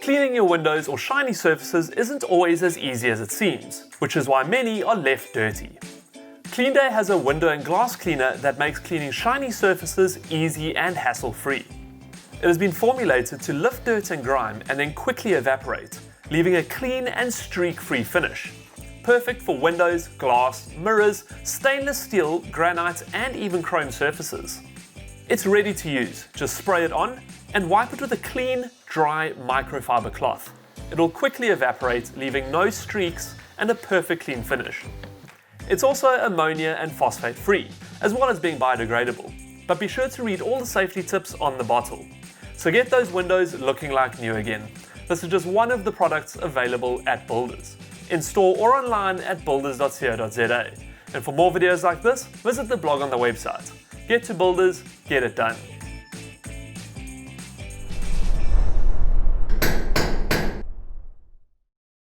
Cleaning your windows or shiny surfaces isn't always as easy as it seems, which is why many are left dirty. CleanDay has a window and glass cleaner that makes cleaning shiny surfaces easy and hassle-free. It has been formulated to lift dirt and grime and then quickly evaporate, leaving a clean and streak-free finish. Perfect for windows, glass, mirrors, stainless steel, granite and even chrome surfaces. It's ready to use, just spray it on and wipe it with a clean, dry microfiber cloth. It'll quickly evaporate, leaving no streaks and a perfect clean finish. It's also ammonia and phosphate free, as well as being biodegradable, but be sure to read all the safety tips on the bottle. So get those windows looking like new again. This is just one of the products available at Builders, in store or online at builders.co.za. And for more videos like this, visit the blog on the website. Get to Builders, get it done.